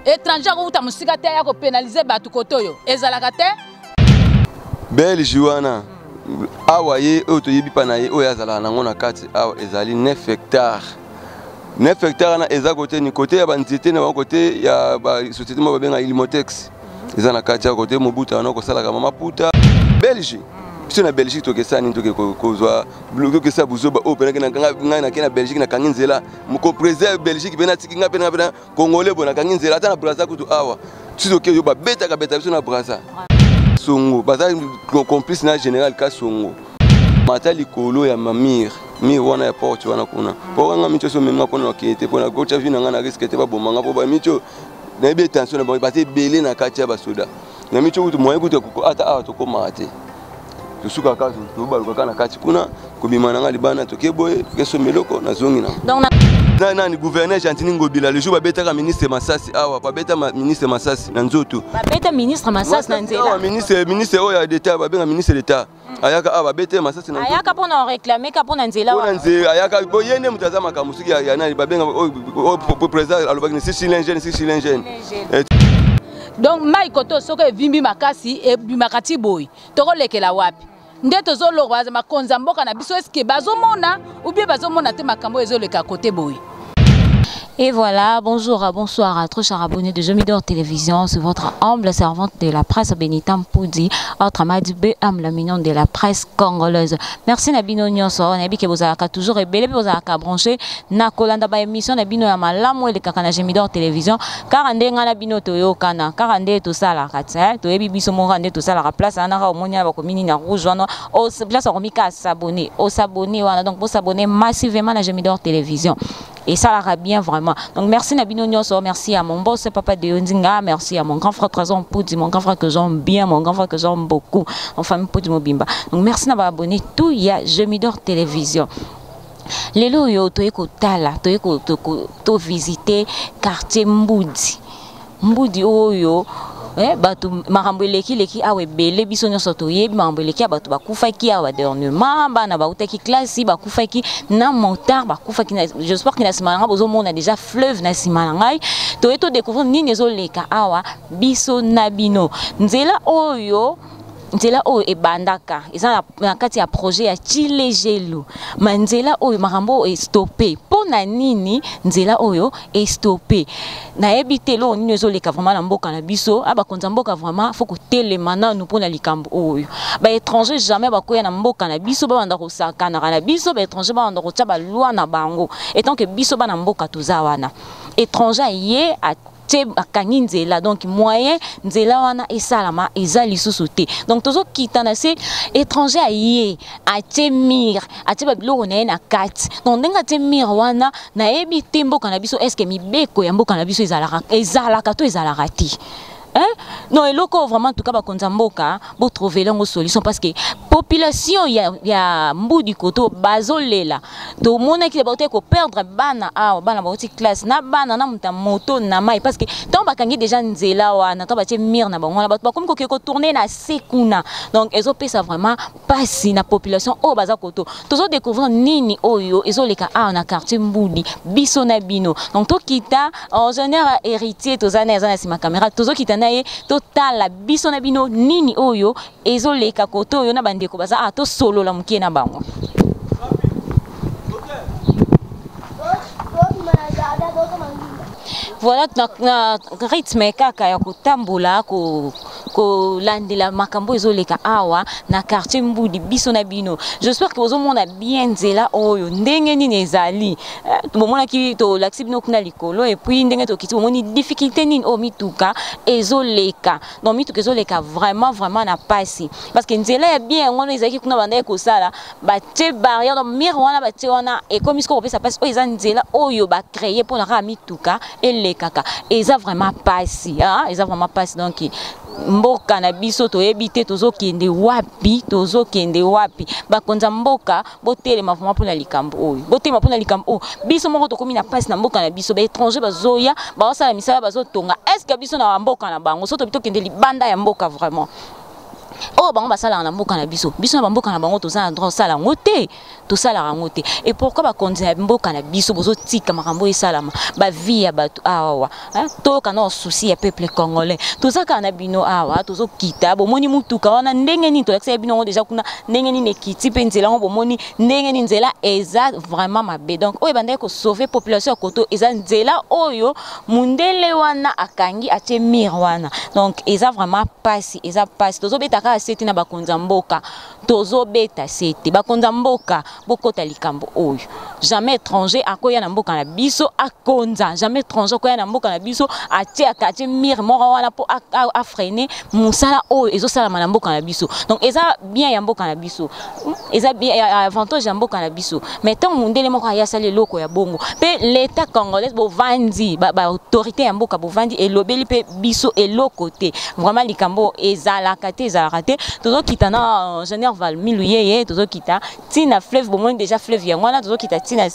étranger ko musika te ya ko pénaliser batu kotoyo ezalaka te Belge wana awa ye oto yebi panaye oya zala na ngona kati awa ezali 9 hectares 9 hectares na eza côté ni côté ya banzete na côté ya ba société mo babenga Ilimotex eza na kati ya côté Mobuta na ko sala ka mama puta Belge biso na Belgique to kesa ni to ke kozwa bloqué que ça buzo ba o pena na kena Belgique na kanginzela mo président Belgique bena tiki nga pena congolais bona kanginzela ata na Brazza kutu awa tizo ke yo ba beta ka beta biso na Brazza Songo baza complice na général ka Songo mata likolo ya mamir mi wana ya porte wana kuna po nga micho so memna kuna okete pona gocha vina nga na risque te ba bomanga po ba micho na bi tension na ba te belé na kati ya basoda na micho kutu moyen kutu ata awa to komate tusuka kazi to baluka na kati kuna kubimana nga libana to keboye keso meloko na zongina donc na gouverneur Gentini Ngobila le jour ba beta ka ministre Masasi awa ba beta ministre Masasi na nzoto ba beta ministre Masasi na nzela ministre oya d'état ba benga ministre d'état ayaka awa beta Masasi na ayaka pona réclamer ka pona nzela wa nzela ayaka boyene mutazama ka musiki ya nani ba benga président alobaki si silengene donc mai koto soko evimbi makasi e bimakati boy toko lekela wapi ndeto zolo baza makonza mboka na biso eske bazomona ou bien bazomona te makambo ezoleka côté boy. Et voilà, bonjour, bonsoir à tous chers abonnés de Jemidor Télévision, c'est votre humble servante de la presse Benitam Poudi, autre Madi BM, la mignon de la presse congolaise. Merci Nabino Nyonso, Nabi que vous avez toujours ébélé, vous avez branché, Nakolanda ba émission Nabino Yamalamou et le Kakana Jemidor Télévision, car ande ngana bino toyo kana, car ande tout ça la katse, to ebi biso mo ande tout ça la place, anara au monia ba komini na rouge, au place au mika s'abonner, au s'abonner, donc pour s'abonner massivement à Jemidor Télévision. Et ça l'ira bien vraiment. Donc merci Nabino Nyonso, merci à mon boss Papa de Yondinga, merci à mon grand frère Trésor Poudi, mon grand frère que j'aime bien, mon grand frère que j'aime beaucoup, mon famille Poudi Mobimba. Donc merci d'avoir abonné tout, il y a Jemidor Télévision. Lelo yo toyeko tala, toyeko to visiter quartier Mboudi. Mboudi oyo batu marambeleki leki awe bele biso nyoso to yebi marambeleki batu bakufaki awa dernièrement bana ba utaki classe bakufaki na montar bakufaki na j'espère que na simanga bozo mona déjà fleuve na simanga to eto découvrir nini ezoleka awa biso na bino nzela oyo ebandaka eza na kati ya projet ya Chilejelu manzela oyo makambo est stoppé pona nini nzela oyo est stoppé na ebitelo nini ezoleka vraiment na mboka na biso aba konza mboka vraiment faut que telemana nous pona likambo oyo ba étranger jamais bakoya na mboka na biso ba banda ko sakana na biso ba étranger ba banda ko tsa ba loi na bango et tant que biso ba na mboka toza wana étranger ye a akangi nzela donc moyen nzela wana esalama eza lisusu te donc tozo kitana se étranger aye atie mir atie babiloko na ye na kati donc ndenga atie mir wana na yebi te mboka na biso est-ce que mibeko ya mboka na biso ezalaka to ezalaka ti non eloko vraiment en tout cas bakonza mboka bo trouver longo solution parce que population ya Mboudi koto bazolela to mona ki ba ko perdre bana bana ba classe na bana na muta moto na mai parce que tant bakangi déjà nzela wana to ba tie mir na bango na ba comme ko tourner na sekuna donc ezo pesa vraiment pasi na population o baza koto tozo découvrir nini oyo ezoleka na quartier Mboudi biso na bino donc to kita en général héritier to zana na sima caméra tozo kita total la biso na bino nini oyo ezoleka koto oyo na bandeko baza to solo la mukie na bango. Voilà na rythme kaka ya kutambula ko landela makambo ezoleka awa na quartier Mboudi biso na bino. J'espère que vous mona bien nzela oyo ndenge nini ezali bomona ki to laxi bino kuna likolo et puis ndenge to kiti bomoni difficulté nini o mituka ezoleka non mituka ezoleka vraiment na pasi parce que nzela ya bien ngona ezaki kuna banda ko sala ba te barrière donc mir wana ba te wana et comme isko pesa passe o eza nzela oyo ba créer pour na mituka kaka eza vraiment pasi eza vraiment pasi donc mboka na biso to ebite tozo kende wapi bakonza mboka botelema vraiment pour la likambo oyo botelema pour la likambo biso moko to komi na pasi na mboka na biso ba étranger bazoya ba osala misala bazotonga est-ce que biso na mboka na bango soto bito kende libanda ya mboka vraiment Oh bango basala na mboka na biso biso na mboka na bango tozana droit sala ngote to sala ngote et pourquoi ba konzi mboka na biso bozo tika makambo esalama ba vie ya batu awa to kana souci ya peuple congolais tozaka na bino awa tozo kita bomoni mutuka wana ndenge ni to yakisa bino déjà kuna ndenge ni nekiti pe nzela ngo bomoni ndenge ni nzela eza vraiment mabe donc oyo bande ko sauver population ya koto eza nzela oyo mundele wana akangi atie mir wana donc eza vraiment pasi eza pasi tozo betaka seti na bakonza mboka tozo beta seti bakonza mboka bokota likambo oyo jamais étranger akoya na mboka na biso akonza jamais étranger akoya na mboka na biso atie akatie mir moko wana po a freiner musala oyo ezo sala na mboka na biso donc eza bien ya mboka na biso eza bien avantage ya mboka na biso mais tant mundele moko ya sala loko ya bongo pe l'état congolais bo vandi ba autorité ya mboka bo vandi elobeli pe biso eloko te vraiment likambo ezalaka te ezalaka te tozo kita na ingénieur Valmilu yeye tozo kita tina fleuve bon déjà fleuve ya ngwana tozo kita tina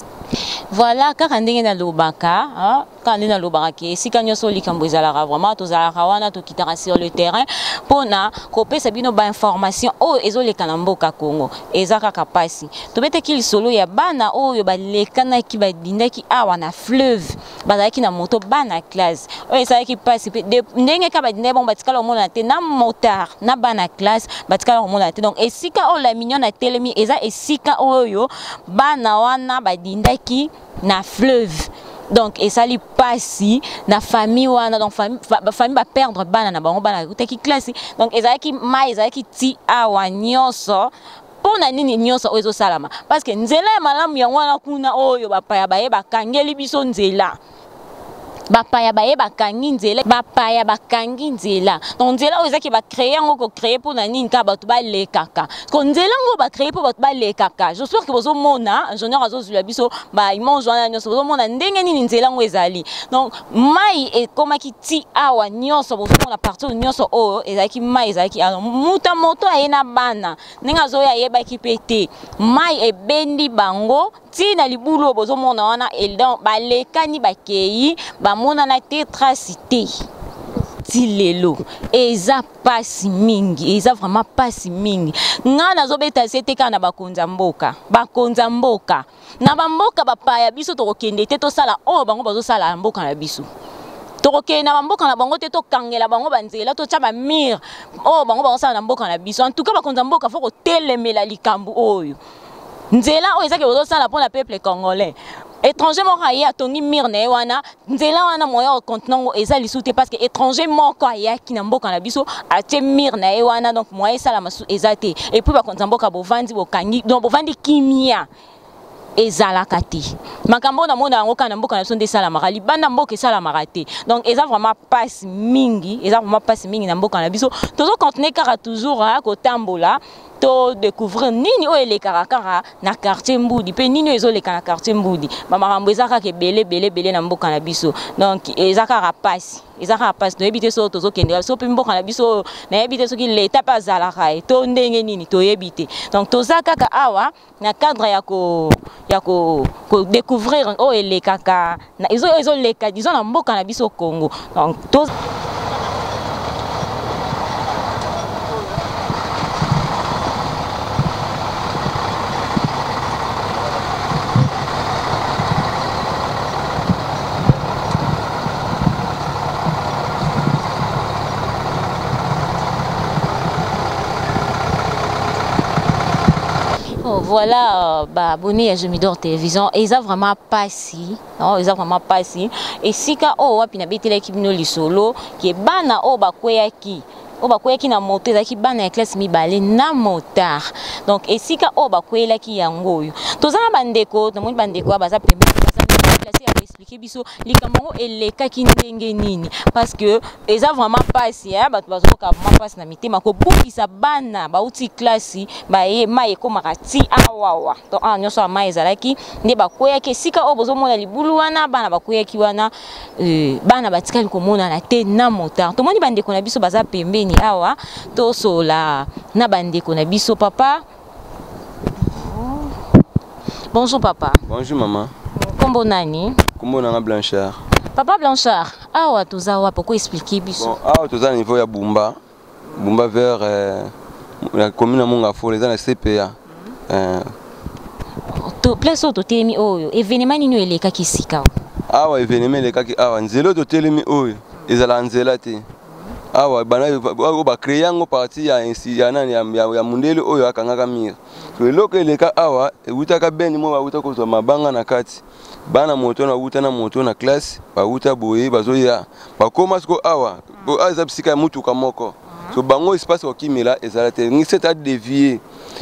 voilà kaka ndenge na lobaka quand ndenge na lobaka ke sika nyoso likambo ezalaka vraiment tozalaka wana to kita sur le terrain pona kopesa bino ba information o ezoleka na mboka Congo ezaka kapasi to bete ki solo ya bana oyo balekana ki badindaki awa na fleuve bazaki na moto bana classe o ezaki pasi ndenge ka badinde bon batikala omona te na motard na bana classe batikala omona te donc esika o la mignon na telemi eza esika oyo bana wana badindaki na fleuve donc esali pasi na famille wana donc famille ba perdre bana na bango bana utaki classe donc ezaki mai ezaki ti awa nyoso pona nini nyoso ozo salama parce que nzela ya malamu ya wana kuna oyo bapaya baye bakangeli biso nzela bapaya baye bakangi nzela bapaya bakangi nzela donc nzela ezaki ba créer ngo ko créer pour na nini ka batu ba lekaka ko nzela ngo ba créer pour batu ba lekaka j'espère que bozo mona ingénieur azozula biso ba imonjo wana nyoso bozo mona ndenge nini nzela ngo ezali donc mai e komaki ti awa nyoso bozo mona partout nyoso o ezaki mai ezaki muta moto ayena bana ndenge azoya yebaki pete mai e bendi bango ti na libulo bozo mona wana eldan balekani bakei mona na tétracité tilelo eza pasi mingi eza vraiment pasi mingi ngana zobeta sete kana bakonza mboka na bamboka bapaya biso tokokende te to sala o bango bazo sala mboka na biso tokokende na bamboka na bango te to kangela bango banzela to tshaba mir o bango bazo sala na mboka na biso en tout cas bakonza mboka foko telemela likambu oyo nzela o ezaki bazo sala pour la peuple congolais étranger moko aye atongi mir na ye wana nzela wana moya o continent ngo eza lisu te parce que étranger moko ayaki na mboka na biso atie mir na ye wana donc moya esala masu eza te et puis bakonza mboka bovandi bokangi donc bovandi kimia ezalaka te makambo na mona yango kana mboka na biso nde esalamaka libanda mboka esalamaka te donc eza vraiment pasi mingi na mboka na biso tozo continuer kaka toujours kotambola to découvrir nini o elekaka kaka na quartier Mbudi pe nini ezoleka na quartier Mbudi makambo eza kaka belé na mboka na biso donc eza kaka pasi to ebite so tozo kende so pe mboka na biso na ebite so ki l'état pas zalaka to ndenge nini to ebite donc toza kaka awa na cadre ya ko découvrir o elekaka na ezoleka disons na mboka na biso Congo donc to voilà abonné à Jeux d'Or Télévision et ils ont vraiment passé et si ka o wapi na betela ki bino lisolo ki bana o bakweyaki na moto ezaki bana ya classe mibale na motard donc esika o bakweyelaki yango oyo tozana bandeko tomoni bandeko baza pembeni classé à expliquer biso likambo elekaki ndenge nini parce que eza vraiment passé bato bazoka vraiment passe na mitema ko bukisa bana bauti classe baye mai ekomaka ti awawa donc nyonso mai ezalaki nde bakweyaki esika o bozomona libulu wana bana bakweyaki wana bana batikali komona na te na motard tomoni bandeko na biso baza pembeni awa tosola na bandeko na biso papa. Bonjour papa. Bonjour maman. Kombo nani? Kombo nanga Blanchard. Papa Blanchard, awa toza wa pourquoi expliquer biso? Bon, awa toza niveau ya Bumba vers la commune Monga Fo, les ans CPA. Place au télemi oyo événement nino eleka kisika awa événement eleka ki awa nzelo to télemi oyo ezala nzela te awa bana ba créer yango parti ya nani ya mundele oyo akangaka mire so eloko eleka awa utaka beni mo ba uta ko mabanga na kati bana moto na uta na moto na classe ba uta boye bazoya ba koma siko awa bo aza psika mutuka moko so bango espace ko kimela ezala te ngi c'est à dévier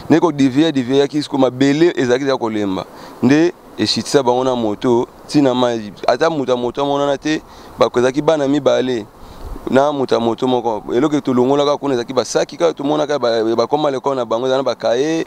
neko dévier ki siko mabele ezaki za kolemba nde eshitisa bango na moto tina mai ata muta moto monana te bakozaki bana mibale na muta moto moko eloko tolongola ka kuna ezaki basaki ka tomona ka bakoma lekona na bango na bakaye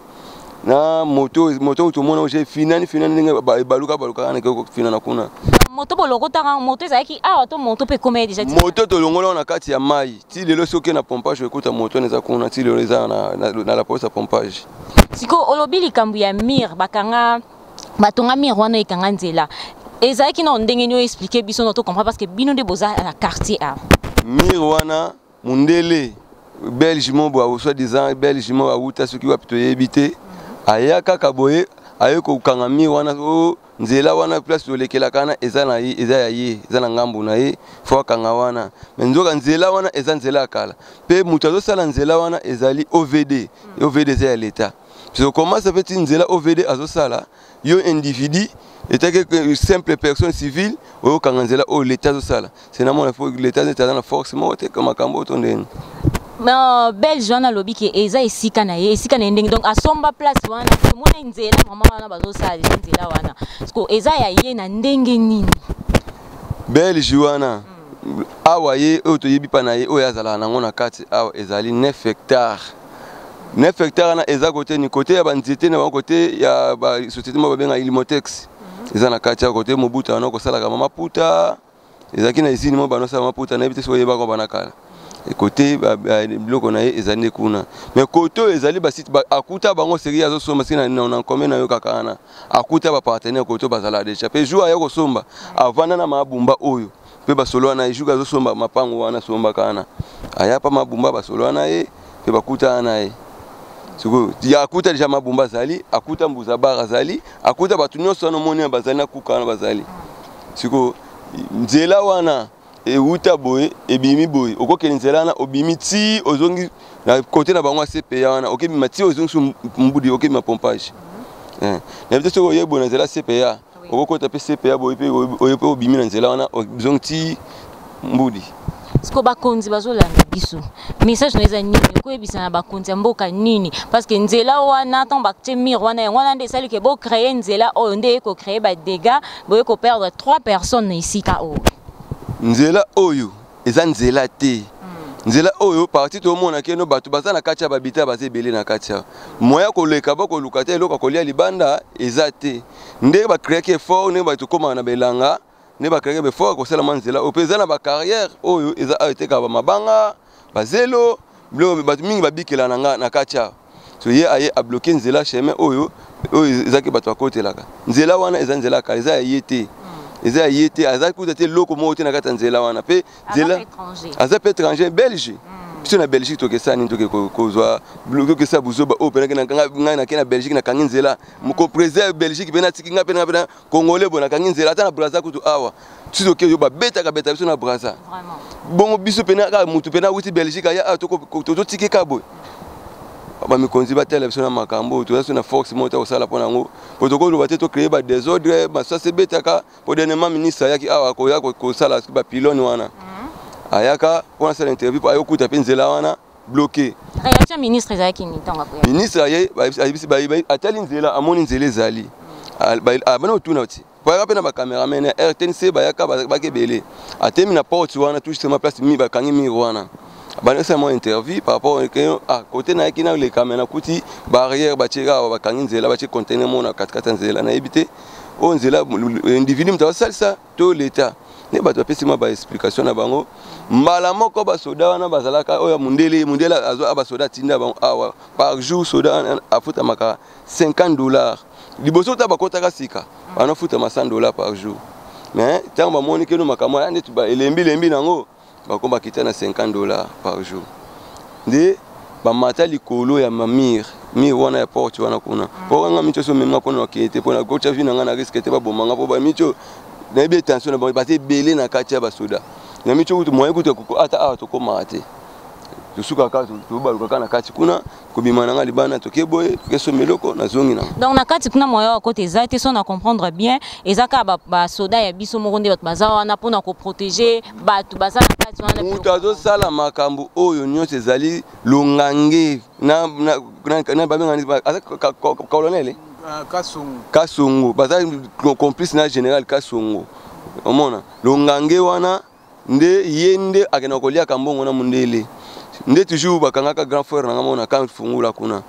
na moto tomona je finani ndenge baluka na ko finana kuna moto bolokota moto ezaki awa to moto pe komé déjà moto tolongola na kati ya mai ti lelo soki na pompage ekuta moto neza kuna ti lelo eza na la poste pompage siko olobili kambu ya mire bakanga batonga mire wana ekanga nzela ezaki na ndenge nyo expliquer biso no to comprendre parce que bino de boza na quartier a mire wana mundele belgement bo soit disant belgement wa uta soki wa pito yebite ayaka kaboye ayeko kanga mire wana o nzela wana place olekela kana eza na ye eza na ngambu na ye fo kanga wana menzoka nzela wana eza nzela kala pe mutazo sala nzela wana ezali OVD eza ya l'état so comment ça fait nzela OVD azosala yo individu était que simple personne civile au kanga au l'état azosala c'est na mon l'état est dans la force mo te comme kambo tondeni mais belge wana lobi ke eza esika na ndenge donc asomba place wana mona nzela mama wana bazosala nzela wana sko eza ya ye na ndenge nini belge wana awa ye oto yebi pa na ye oyo azala nango na kati awa ezali 9 hectares 9 hectares na eza côté ni côté ya banzete na côté ya ba société mo babenga Ilimotex eza na kati ya côté mobuta wana ko sala ka mama puta ezaki na isini mo bano sala maputa na ebite so yeba ko banakala et côté bloko na ezali kuna mais côté ezali ba site akuta bango seri azo somba sina na commun na yo kakana akuta ba partenaire côté bazala déjà pe jour ayo ko somba avana na mabumba oyo pe ba solo na ijuka azo somba mapango wana somba kana aya pa mabumba ba solo na ye pe bakuta na ye siko ya akuta déjà mabumba zali akuta mbuza bara zali akuta batu nyonso na moni bazali na kukana bazali siko nzela wana e uta boy e bimi boy okoke nzela na obimi ti ozongi na côté na bango CPA wana okemi mati ozongi mbudi okemi ma pompage na bito soko yebo na nzela CPA okokota pe CPA boy pe oyepe obimi na nzela wana ozongi ti mbudi siko bakonzi bazolanda biso message noeza nini koyebisa na bakonzi mboka nini parce que nzela wana tant bakte mire wana nde sali ke bo créer nzela oyo nde ko créer ba dégâts boye ko perdre 3 personnes ici ka o nzela oyo eza nzela te nzela oyo parti to mona keno batu bazana kacha babita bazebele na kacha moya ko leka bako lukate eloko kolia libanda eza te nde ba créer ke fort nde batu koma na belanga ne ba créer be fort ko sala manzela opeza na ba carrière oyo eza ayeteka ba mabanga bazelo blo batu mingi babikela na kacha so ye aye a bloquer nzela chemin oyo ezaki batu akotelaka nzela wana eza nzela ka eza yete eza yete azaki kuta loko mo te na kata nzela wana pe nzela aza pe étranger belge biso na Belgique to ke sani to ke kozwa bloquer ke sa buzoba o pena na kena Belgique na kangi nzela mko président Belgique pena tiki nga pena congolais bona kangi nzela ata na Brazza kutu awa tizo ke yo ba beta biso na Brazza vraiment bongo biso pena ka mutu pena wuti Belgique ya to tiki ka boy ba mikonzi ba tele biso na makambo to na force mota ko sala pona ngo protocole ba te to créer ba désordre ba ça c'est beta ka pour dernièrement ministre yaki awa ko sala ba pylone wana ayaka pour faire l'interview pour ayokuta penzela wana bloqué réaction ministre ezaki ni tanga ko ministre aye ba atali nzela amoni nzela ezali bana otuna oti pa pe na ba cameraman RTNC bayaka ba kebele atemi na porte wana tout justement place mi ba kangi mi wana bana c'est mon interview par rapport à côté na kina les caméras kuti barrière ba tsheka ba kangi nzela ba tsheka container mona 4 nzela na ebité o nzela individu mtawa salsa to l'état ne bato pesi ma ba explication na bango mbala moko ba soda wana bazalaka oya mundele azo aba soda tinda bango awa par jour soda afuta maka $50 liboso ta bakota kasika bana futa ma $100 par jour mais tant ba moni ke no makamwa ndetu ba elembi nango bakomba kita na $50 par jour nde bamata likolo ya mamir mir wana ya porte wana kuna po nga micho so memma kono kete po na gocha vina nga na risque te ba bomanga po ba micho na be tension na ba te belé na kati ya basoda na micho kutu moye kutu ko ata awa to ko mate tusuka ka to baluka kana kati kuna kobimana nga libana to keboye keso meloko na zongi na donc na kati kuna moyo côté za te so na comprendre bien ezaka ba soda ya biso mokonde bat bazawa na pona ko protéger batu bazana kati wana mutazo sala makambu oyo nyonso ezali longange na babenga ni colonel Kasongo baza complice na général Kasongo omona longange wana nde yende akena kolia kambongo na mundele nde toujours bakangaka grand frère na ngamona ka fungula kuna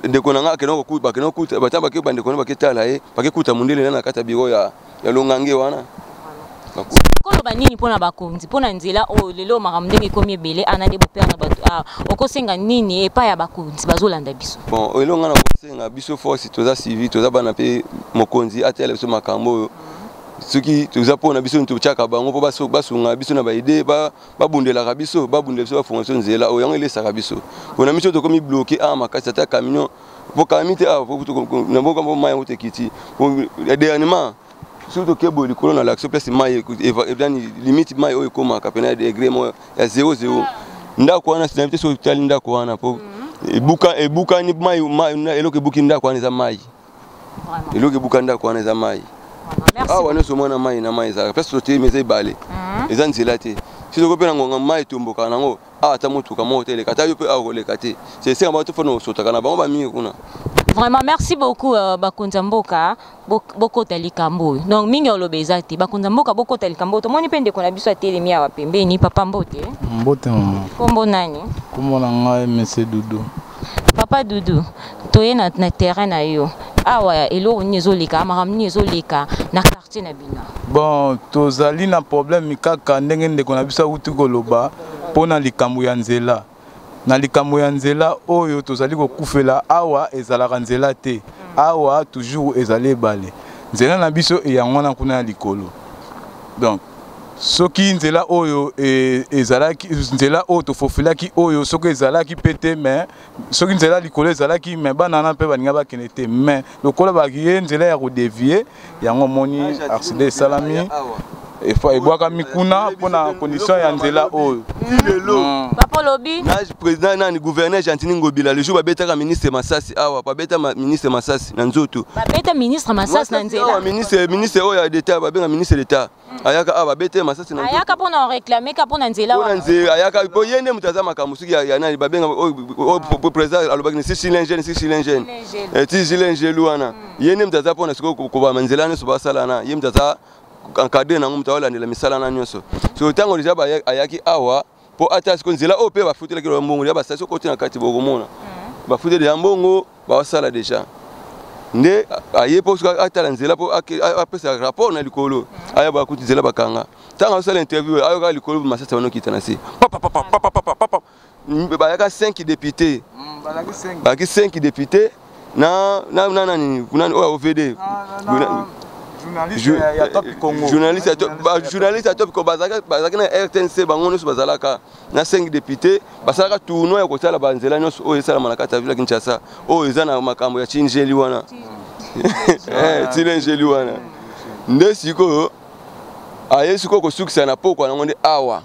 ndeko nanga akena ko bakena kuta batamba ke bandeko na baketala bakekuta mundele na kata biro ya longange wana kolo banini pona bakonzi pona nzela o lelo makamndenge komi ebele ana de bopera na bato okosenga nini epa ya bakonzi bazolanda biso bon elonga na kosenga biso force toza civil toza bana pe mokonzi atela biso makambo soki toza pona biso ntuchaka bango po basunga biso na baide babundela biso ba fondation nzela o yango elesa biso pona miso to komi bloqué makasi ata camion po kamite na boka mo mayo tekiti dernièrement surtout que le colonel l'action place mai limite mai oyo koma kapena degré mo ya 00 ndako wana sinabite so tali ndako wana po ebuka ni mai eloke buki ndako wana za mai eloke buka ndako wana za mai wana so mwana mai na mai za place to te meze balé eza nzela te si to kopena ngonga mai tomboka nango ata mutuka mo tele kata yo pe akoleka te c'est ça bato fono sotaka na bango ba mi kuna. Vraiment, merci beaucoup, Bakonzamboka, Boko Talikambo. Donc, mingi olobezati, Bakonzamboka, Boko Talikambo. To moni pende kona biso atelemi ya wapembe ni papa Mbote. Mbote maman. Kombo nani? Kombo na ngai Monsieur Doudou. Papa Doudou, toye na terrain na yo. Awa elo nyezoleka, maramni nyezoleka na quartier na bina. Bon, tozali na problème kaka ndenge ndeko na biso uti koloba pona likambo ya nzela. Na likambo ya nzela oyo tozali kokufela awa ezalaka nzela te awa toujours ezali ebale nzela na biso eyango na kuna ya likolo donc soki nzela oyo ezalaki nzela oyo tofofelaki oyo soki ezalaki pete mais soki nzela likolo ezalaki mais banana mpe baninga bakende te mais lokola bakie nzela ya kodevie yango moni accident salami ebwaka mikuna pona condition ya nzela oyo Papa Lobi na président na gouverneur Gentini Ngobila le jour babetaka ministre Masasi awa babeta ministre Masasi na nzoto babeta ministre Masasi na nzela ministre oya d'état babenga ministre d'état ayaka awa babeta Masasi na nzoto ayaka pona réclamer ka pona nzela wana nzela ayaka po yende mutazama kamusuki ya nani babenga président alobaki si silengene ti silengene luana yende mutaza pona siko ko ba manzela ne so basala na yende mutaza encadré na ngumta wala ndela misala na nyonso so tango deja ayaki awa po ata siko nzela o pe bafutela kilo mbongo ya basasi ko na kati bokomona bafutela ya mbongo basala deja nde aye po siko ata nzela po apesa rapport na likolo aya ba kuti nzela bakanga tango sala interview ayo ka likolo masasa wana kitana si bayaka 5 députés balaki 5 députés na nani kuna OVD journaliste à top ko bazaka na RTNC bango nyonso bazalaka na 5 députés basalaka tournoi ya kotala banzela nyonso oyo esala malakata vila Kinshasa oyo eza na makambo ya Chinjeli wana Chinjeli wana nde siko aye siko ko sukisa na poko na ngonde awa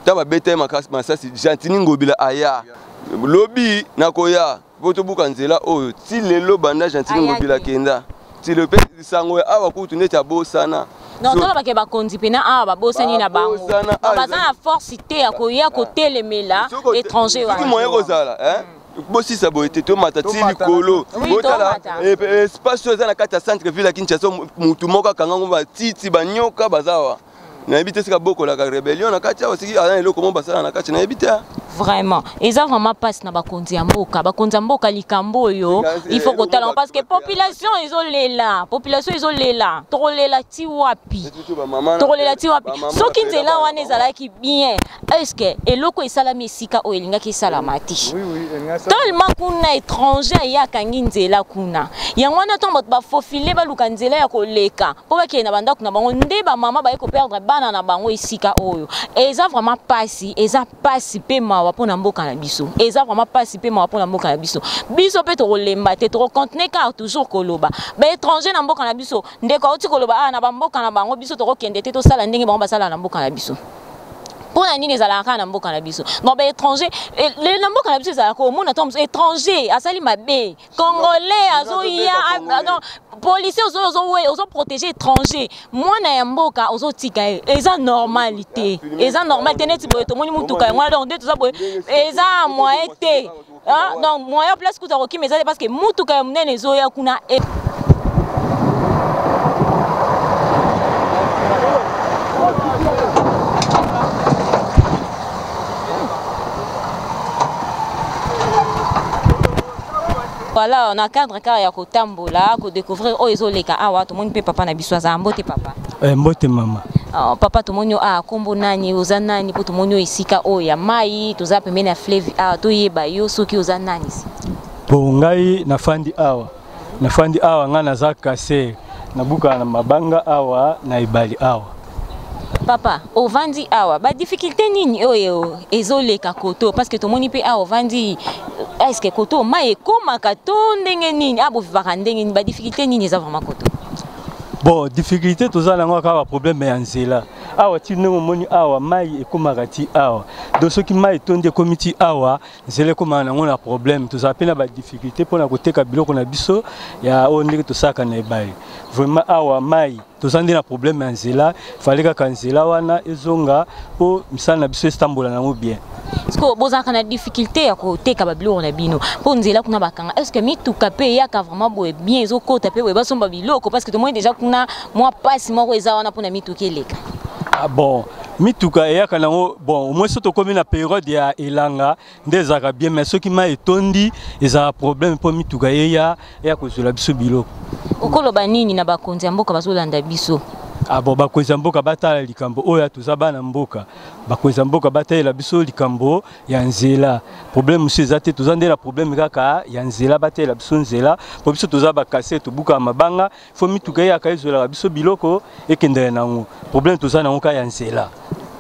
ta babete Masasi Gentini Ngobila aya lobi na koya poto buka nzela oyo ti lelo banda Gentini Ngobila kenda si le pays sango awa kutu neta bosana non tolo bake bakonzi pena awa babosani na bango bazana force te ya koya kotelemela étranger wana moyen kozala bosi sa boete to matati likolo botala espace eza na kati ya centre ville ya Kinshasa mutu moko kanga ngomba titi banyoka bazawa na ebite sika boko la rébellion na kati ya siki ana eloko mo basala na kati na ebite vraiment eza vraiment passe na bakonzi ya mboka likambo yo il faut kotala parce que population izolela tokolela ti wapi soki nzela wana ezalaki bien est-ce que eloko esalami esika oyo elingaki esalama te tellement kuna étranger ayakanga nzela kuna yango wana ntango bato bafofile baluka nzela ya koleka mpo bakende na bandako na bango nde bamama baye koperdre bana na bango esika oyo eza vraiment pasi eza pasi mpe mawa mpona mboka na biso eza vraiment pasi mpe mawa mpona mboka na biso biso mpe tokolemba te tokocontinue kaka toujours koloba baétranger na mboka na biso ndeko auti koloba na bamboka na bango biso tokokende te tosala ndenge bango basala na mboka na biso pour nani ezalaka na mboka na biso non ba étranger na mboka na biso ezalaka omona to étranger asali mabe congolais azoya non policier ozo protéger étranger mwana ya mboka ozo tika eza normalité neti boye tomoni mutuka yango donc nde toza boye eza moyen te donc moyen place kuta kokima eza parce que mutuka ya munene ezoya kuna voilà, on a cadre car ya kotambola ko découvrir o ezoleka awa to moni pe papa na biso za mbote papa mbote mama papa to moni kombo nani oza nani po to moni esika o ya mai to za pembeni ya fleuve to yeba yo soki oza nani si po ngai nafandi awa nga naza kase nabuka na mabanga awa na ibali awa papa ovandi awa ba difficulté nini oyo ezoleka koto parce que to moni pe awa ovandi est-ce que koto mai komaka to ndenge nini abo vivaka ndenge nini ba difficulté nini eza vraiment koto bon difficulté toza nango ka problème ya nzela awa ti ndenge moni awa mai ekomaka ti awa donc soki mai etondi ekomi ti awa nzela ekomaka nango na problème tozala mpe na ba difficulté mpona koteka biloko na biso ya oyo ndenge tosalaka na ebale vraiment awa mai toza nde na problème ya nzela fale kaka nzela wana ezonga mpo misala na biso etambola nango bien est-ce que bozalaka na difficulté ya koteka babiloko na bino mpo nzela kuna bakanga est-ce que mituka mpe eyaka vraiment boye bien ezokota mpe boye basomba biloko parce que tomoni déjà kuna mwa pasi moko eza wana mpona mituka eleka bon mituka eyaka nango bon au moins so tokomi na période ya elanga nde ezalaka bien mais soki mai etondi ezala problème mpo mituka eya kozwela biso biloko okoloba nini na bakonzi ya mboka bazolanda biso bon bakonzi ya mboka batala likambo oyo toza bana mboka bakonzi ya mboka batalela biso likambo ya nzela problème mosusu eza te toza nde na problème kaka ya nzela batalela biso nzela po biso toza bakase tobuka mabanga fo mituka eyaka ezolaka biso biloko ekendele nango problème toza nango ka ya nzela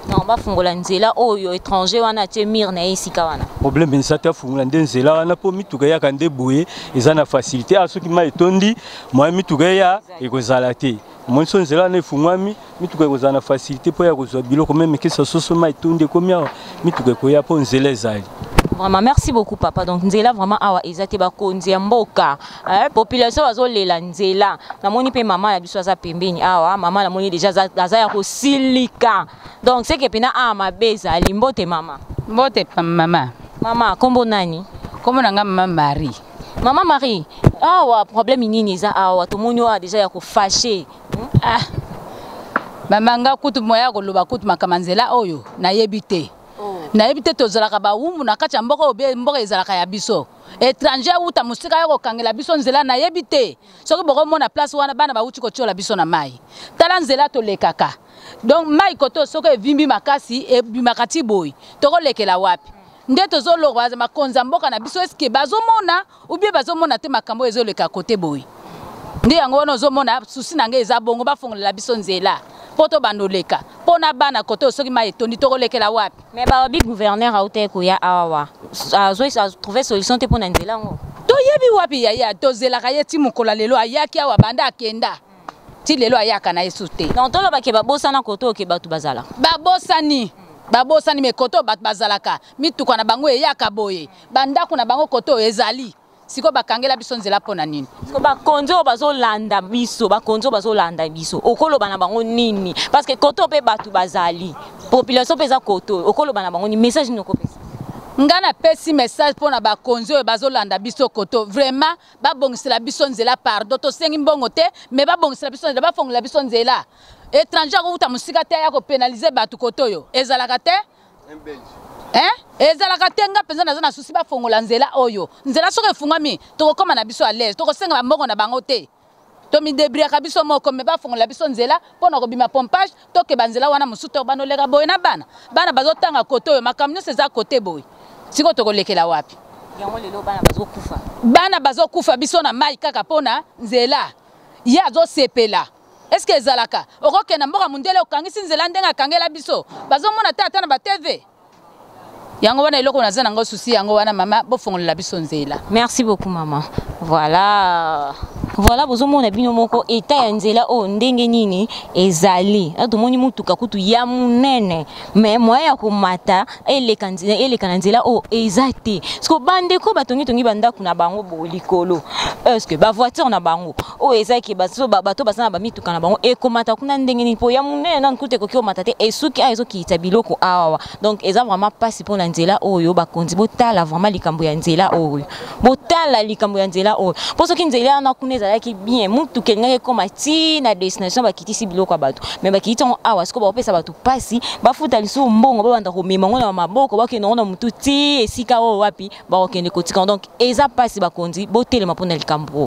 non bafungola nzela oyo étranger wana tie mire na esika wana problème eza te afungola nde nzela wana po mituka eyaka nde boye eza na facilité soki mai etondi moya mituka eya ekozala te monso nzela na efungwami mituka ekozala na facilité mpo ya kozwa biloko meme kesa soso mai etondi ekomi awa mituka ekoya mpo nzela ezali. Vraiment, merci beaucoup papa. Donc nzela vraiment awa ezate bakonzi ya mboka. Population bazolela nzela. Na moni pe mama na biso aza pembeni awa, mama na moni déjà aza ya kosilika. Donc c'est que pena mabeza alimbote mama. Mbote mama. Mama kombo nani? Kombo nanga mama Marie. Mama Marie, awa problème nini eza awa to moni wa déjà ya ko fâcher. Mama nga kutu moya ko loba kutu makamanzela oyo na yebite. Na yebite tozalaka ba umbu na kati ya mboka obe mboka ezalaka ya biso étranger uta musika yako kangela biso nzela na yebite soki boko mona place wana bana ba uti ko tiola biso na mai tala nzela to lekaka donc mai koto soko evimbi makasi e bimakati boy toko lekela wapi nde tozolo baza makonza mboka na biso eske bazomona ou bien bazomona te makambo ezoleka kote boy ndi yango wana ozomona susi nange eza bongo bafongolela biso nzela poto bandoleka pona bana koto soki mai etondi tokolekela wapi mais ba big gouverneur auté ko ya awa a trouver solution te pona nzela ngo to yebi wapi ya tozelaka ye ti mukola lelo ayaki awa banda akenda ti lelo ayaka na yesu te non tolo ba ke babosana koto ke batu bazala babosani me koto batu bazalaka mituka na bango eyaka boye bandako na bango koto ezali siko bakangela biso nzela pona nini siko bakonzo bazolanda biso okoloba na bango nini parce que koto pe batu bazali population peza koto okoloba na bango ni message nokopesa ngana pesi message pona bakonzo bazolanda biso koto vraiment babongisela biso nzela pardon to sengi mbongo te mais babongisela biso nzela bafongola biso nzela étranger ko uta musika te ya ko pénaliser batu koto yo ezalaka te ezalaka te nga penza naza na susi bafongola nzela oyo nzela soki efungwami tokokoma na biso à l'aise tokosenga bambongo na bango te to mi debriaka biso moko me bafongola biso nzela mpona kobima pompage toke banzela wana mosusu to banoleka boye na bana bazotanga kote oyo makambo nyonso eza kote boye siko tokolekela wapi yango lelo bana bazokufa biso na mai kaka mpona nzela ye azosepela eske ezalaka okokenda mboka mundele okangisi nzela ndenge akangela biso bazomona te ata na batv yango wana eloko naza nango susi yango wana mama bofongolela biso nzela. Merci beaucoup maman. Voilà bozomona bino moko eta ya nzela o ndenge nini ezali atomoni mutuka kutu ya munene mais moya ya komata eleka na nzela o ezate sko bande ko batongi bandako na bango bolikolo est-ce que ba voiture na bango o ezaki bato basana ba mituka na bango e komata kuna ndenge nini po ya munene na nkute ko mata te esuki azo kiita biloko awa donc eza vraiment passe pour na nzela oyo bakonzi botala vraiment likambo ya nzela oyo botala likambo ya nzela oyo po soki nzela na kuna qui bien mutu kenga comme ati na destination bakitisi biloko bato mais bakiti on awa siko ba pesa bato pasi bafuta liso mbongo ba banda ko memango na maboko ba keno na mutu ti esika o wapi ba okende kotika donc eza pasi bakonzi botelema pona likambo